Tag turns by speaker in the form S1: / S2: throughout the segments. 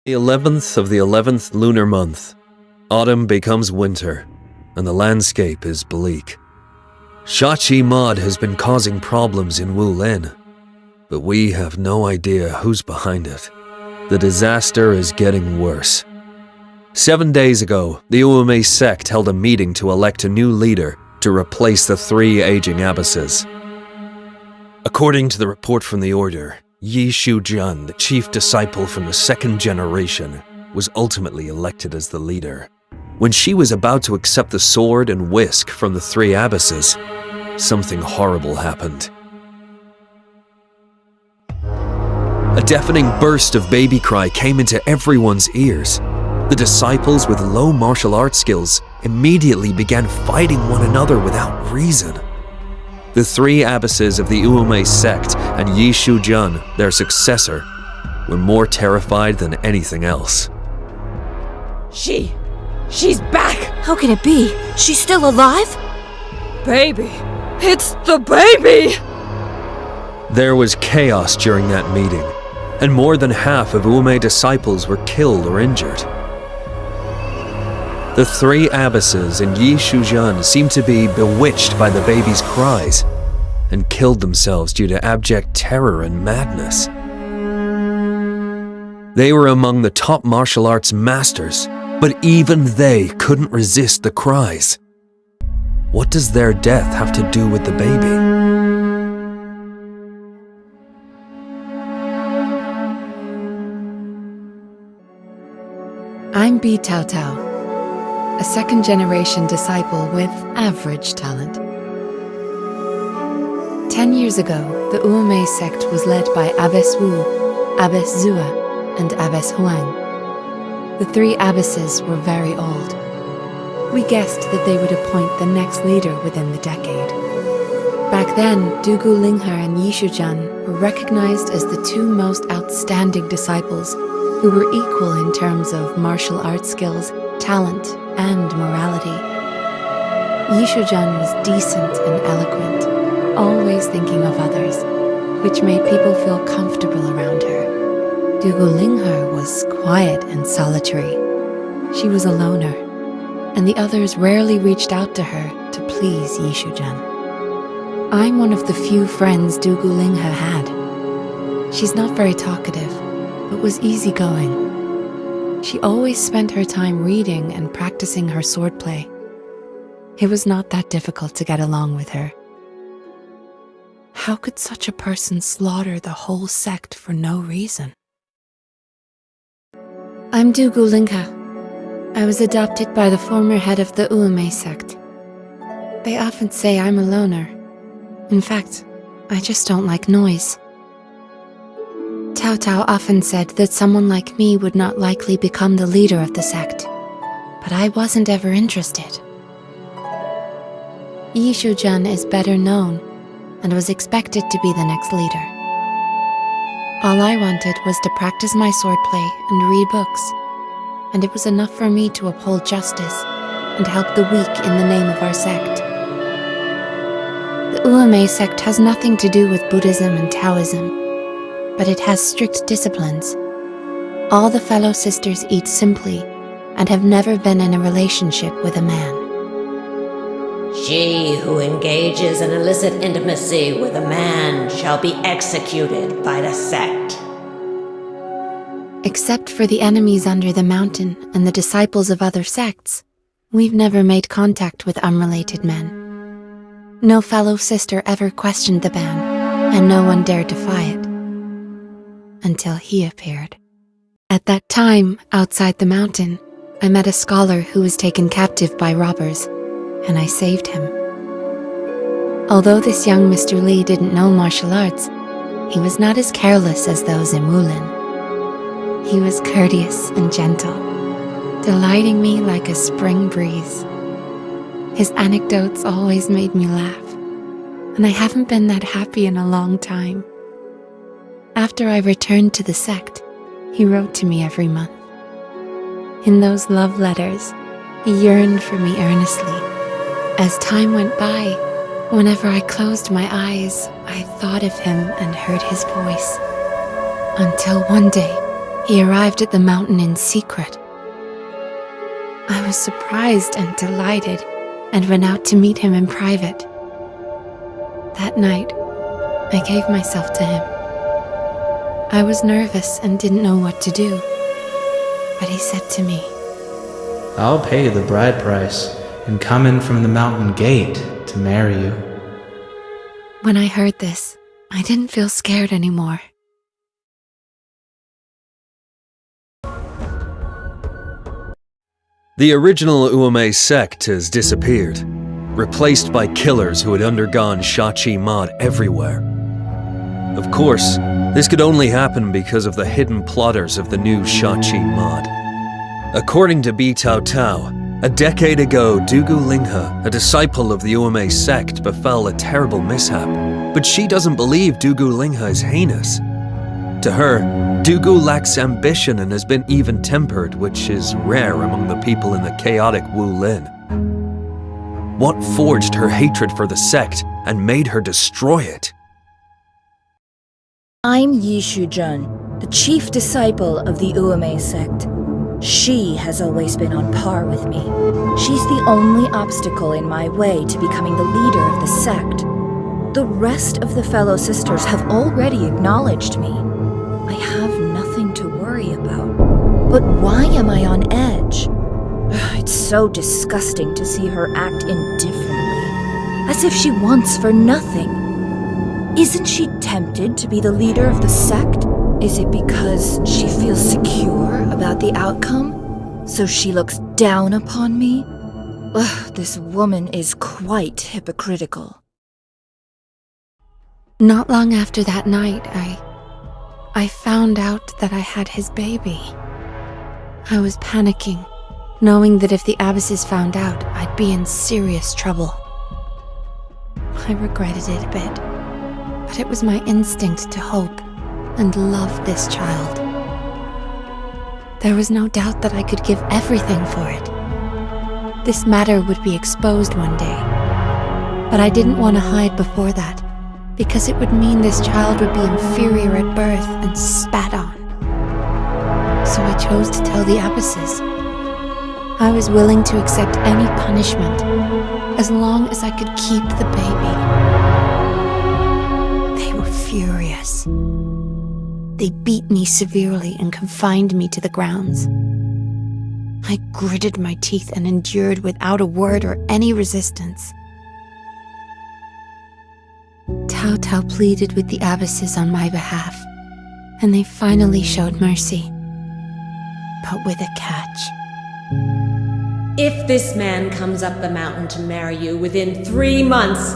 S1: The 11th of the 11th lunar month. Autumn becomes winter, and the landscape is bleak. Shachi Mod has been causing problems in Wulin, but we have no idea who's behind it. The disaster is getting worse. 7 days ago, the Uome sect held a meeting to elect a new leader to replace the 3 aging abbesses. According to the report from the order, Yi Shujun, the chief disciple from the 2nd generation, was ultimately elected as the leader. When she was about to accept the sword and whisk from the 3 abbesses, something horrible happened. A deafening burst of baby cry came into everyone's ears. The disciples with low martial arts skills immediately began fighting one another without reason. The 3 abbesses of the Uome sect and Yi Shujun, their successor, were more terrified than anything else.
S2: She's back!
S3: How can it be? She's still alive?
S2: Baby! It's the baby!
S1: There was chaos during that meeting, and more than half of Uome disciples were killed or injured. The 3 abbesses and Yi Shujun seemed to be bewitched by the baby's cries and killed themselves due to abject terror and madness. They were among the top martial arts masters, but even they couldn't resist the cries. What does their death have to do with the baby?
S4: I'm Bi Tao Tao, a 2nd generation disciple with average talent. 10 years ago, the Uome sect was led by Abbess Wu, Abbess Zua, and Abbess Huang. The 3 abbesses were very old. We guessed that they would appoint the next leader within the decade. Back then, Dugu Linghe and Yi Shujun were recognized as the 2 most outstanding disciples who were equal in terms of martial arts skills, talent, and morality. Yi Shujun was decent and eloquent, always thinking of others, which made people feel comfortable around her. Dugu Linghe was quiet and solitary. She was a loner, and the others rarely reached out to her to please Yi Shujun. I'm one of the few friends Dugu Linghe had. She's not very talkative, but was easygoing. She always spent her time reading and practicing her swordplay. It was not that difficult to get along with her. How could such a person slaughter the whole sect for no reason? I'm Dugu Linghe. I was adopted by the former head of the Uome sect. They often say I'm a loner. In fact, I just don't like noise. Tao Tao often said that someone like me would not likely become the leader of the sect, but I wasn't ever interested. Yi Shujun is better known and was expected to be the next leader. All I wanted was to practice my swordplay and read books, and it was enough for me to uphold justice and help the weak in the name of our sect. The Uome sect has nothing to do with Buddhism and Taoism, but it has strict disciplines. All the fellow sisters eat simply and have never been in a relationship with a man.
S5: She who engages in illicit intimacy with a man shall be executed by the sect.
S4: Except for the enemies under the mountain and the disciples of other sects, we've never made contact with unrelated men. No fellow sister ever questioned the ban, and no one dared defy it. Until he appeared. At that time, outside the mountain, I met a scholar who was taken captive by robbers, and I saved him. Although this young Mr. Li didn't know martial arts, he was not as careless as those in Wulin. He was courteous and gentle, delighting me like a spring breeze. His anecdotes always made me laugh, and I haven't been that happy in a long time. After I returned to the sect, he wrote to me every month. In those love letters, he yearned for me earnestly. As time went by, whenever I closed my eyes, I thought of him and heard his voice. Until one day, He arrived at the mountain in secret. I was surprised and delighted and went out to meet him in private. That night, I gave myself to him. I was nervous and didn't know what to do, but he said to me,
S6: I'll pay the bride price and come in from the mountain gate to marry you.
S4: When I heard this, I didn't feel scared anymore.
S1: The original Uome sect has disappeared, replaced by killers who had undergone Shachi Mod everywhere. Of course, this could only happen because of the hidden plotters of the new Shachi Mod. According to B Tao Tao, a decade ago, Dugu Linghe, a disciple of the Uome sect, befell a terrible mishap, but she doesn't believe Dugu Linghe is heinous. To her, Dugu lacks ambition and has been even-tempered, which is rare among the people in the chaotic Wu Lin. What forged her hatred for the sect and made her destroy it?
S7: I'm Yi Shuzhen, the chief disciple of the Uome sect. She has always been on par with me. She's the only obstacle in my way to becoming the leader of the sect. The rest of the fellow sisters have already acknowledged me. I have nothing to worry about. But why am I on edge? It's so disgusting to see her act indifferently, as if she wants for nothing. Isn't she tempted to be the leader of the sect? Is it because she feels secure about the outcome? So she looks down upon me? Ugh, this woman is quite hypocritical.
S4: Not long after that night, I found out that I had his baby. I was panicking, knowing that if the abbesses found out, I'd be in serious trouble. I regretted it a bit, but it was my instinct to hope and love this child. There was no doubt that I could give everything for it. This matter would be exposed one day, but I didn't want to hide before that, because it would mean this child would be inferior at birth and spat on. So I chose to tell the abbesses. I was willing to accept any punishment, as long as I could keep the baby. They were furious. They beat me severely and confined me to the grounds. I gritted my teeth and endured without a word or any resistance. Tao Tao pleaded with the abbesses on my behalf, and they finally showed mercy, but with a catch.
S5: If this man comes up the mountain to marry you within 3 months,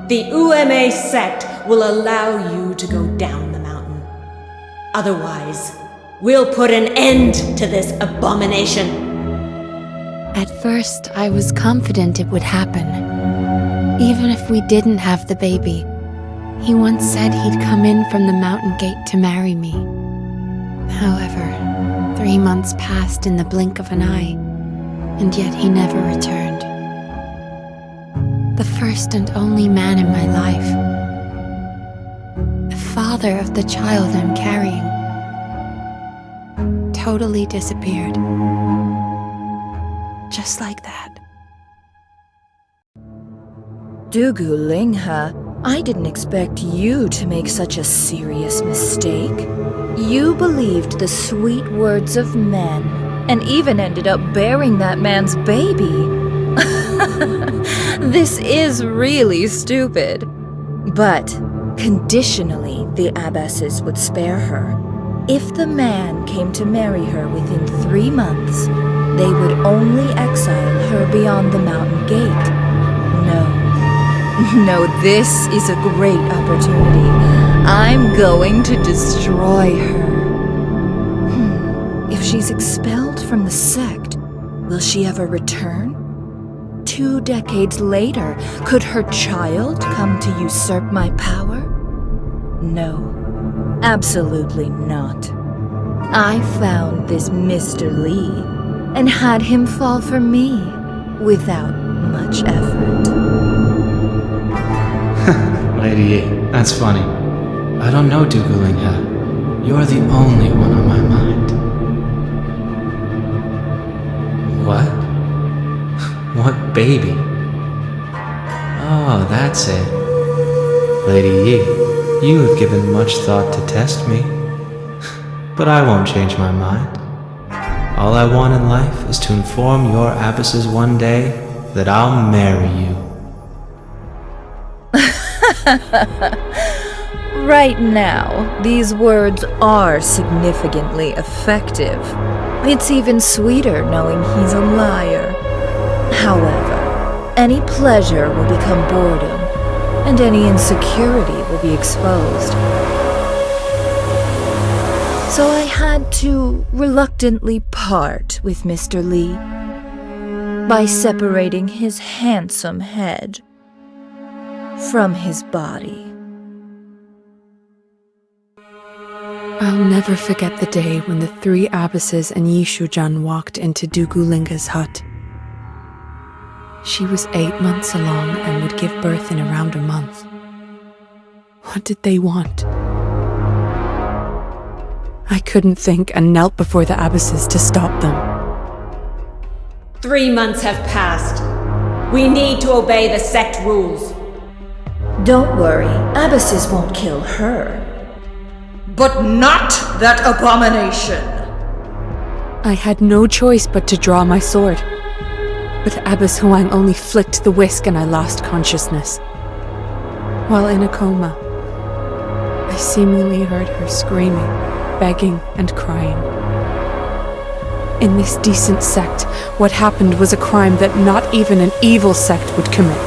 S5: the Ueme sect will allow you to go down the mountain. Otherwise, we'll put an end to this abomination.
S4: At first, I was confident it would happen. Even if we didn't have the baby, he once said he'd come in from the mountain gate to marry me. However, 3 months passed in the blink of an eye, and yet he never returned. The first and only man in my life. The father of the child I'm carrying. Totally disappeared. Just like that.
S7: Dugu Linghe, I didn't expect you to make such a serious mistake. You believed the sweet words of men, and even ended up bearing that man's baby. This is really stupid. But conditionally, the abbesses would spare her. If the man came to marry her within 3 months, they would only exile her beyond the mountain gate. No, this is a great opportunity. I'm going to destroy her. If she's expelled from the sect, will she ever return? 2 decades later, could her child come to usurp my power? No, absolutely not. I found this Mr. Lee and had him fall for me without much effort.
S6: Lady Yi, that's funny. I don't know Dugu Linghe. You're the only one on my mind. baby. Oh, that's it. Lady Yi, you have given much thought to test me. But I won't change my mind. All I want in life is to inform your abbesses one day that I'll marry you.
S7: Right now, these words are significantly effective. It's even sweeter knowing he's a liar. However, any pleasure will become boredom, and any insecurity will be exposed. So I had to reluctantly part with Mr. Lee by separating his handsome head from his body.
S4: I'll never forget the day when the 3 abbesses and Yishujun walked into Dugulinga's hut. She was 8 months along and would give birth in around a month. What did they want? I couldn't think and knelt before the abbesses to stop them.
S5: 3 months have passed. We need to obey the sect rules.
S7: Don't worry, abbesses won't kill her.
S2: But not that abomination!
S4: I had no choice but to draw my sword. But Abbess Huang only flicked the whisk and I lost consciousness. While in a coma, I seemingly heard her screaming, begging, and crying. In this decent sect, what happened was a crime that not even an evil sect would commit.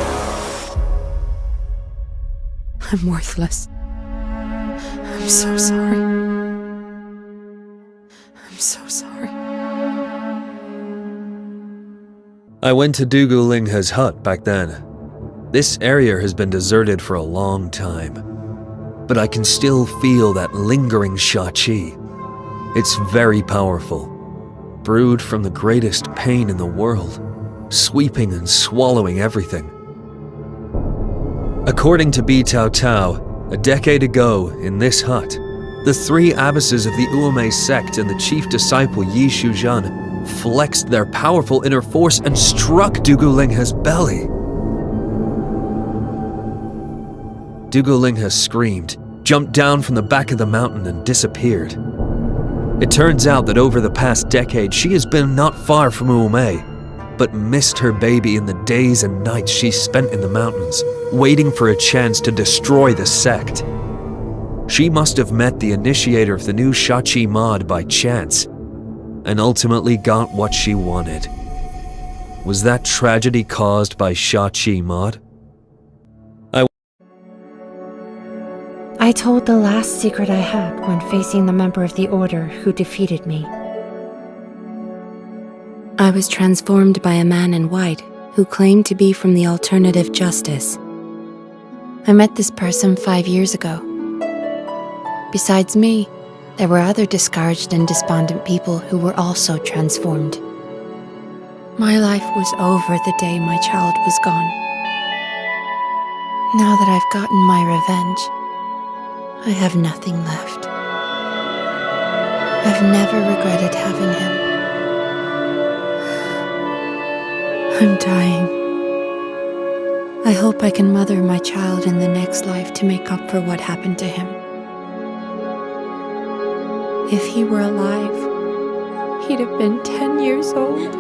S4: I'm worthless. I'm so sorry. I'm so sorry.
S1: I went to Dugulingha's hut back then. This area has been deserted for a long time, but I can still feel that lingering Sha-Chi. It's very powerful, brewed from the greatest pain in the world, sweeping and swallowing everything. According to Bi Tao Tao, a decade ago, in this hut, the 3 abbesses of the Uome sect and the chief disciple Yi Shuzhan flexed their powerful inner force and struck Dugulingha's belly. Dugulingha screamed, jumped down from the back of the mountain and disappeared. It turns out that over the past decade, she has been not far from Uome, but missed her baby in the days and nights she spent in the mountains, waiting for a chance to destroy the sect. She must have met the initiator of the new Sha-Chi mod by chance, and ultimately got what she wanted. Was that tragedy caused by Sha-Chi mod?
S3: I told the last secret I had when facing the member of the Order who defeated me.
S4: I was transformed by a man in white who claimed to be from the Alternative Justice. I met this person 5 years ago. Besides me, there were other discouraged and despondent people who were also transformed. My life was over the day my child was gone. Now that I've gotten my revenge, I have nothing left. I've never regretted having him. I'm dying. I hope I can mother my child in the next life to make up for what happened to him. If he were alive, he'd have been 10 years old.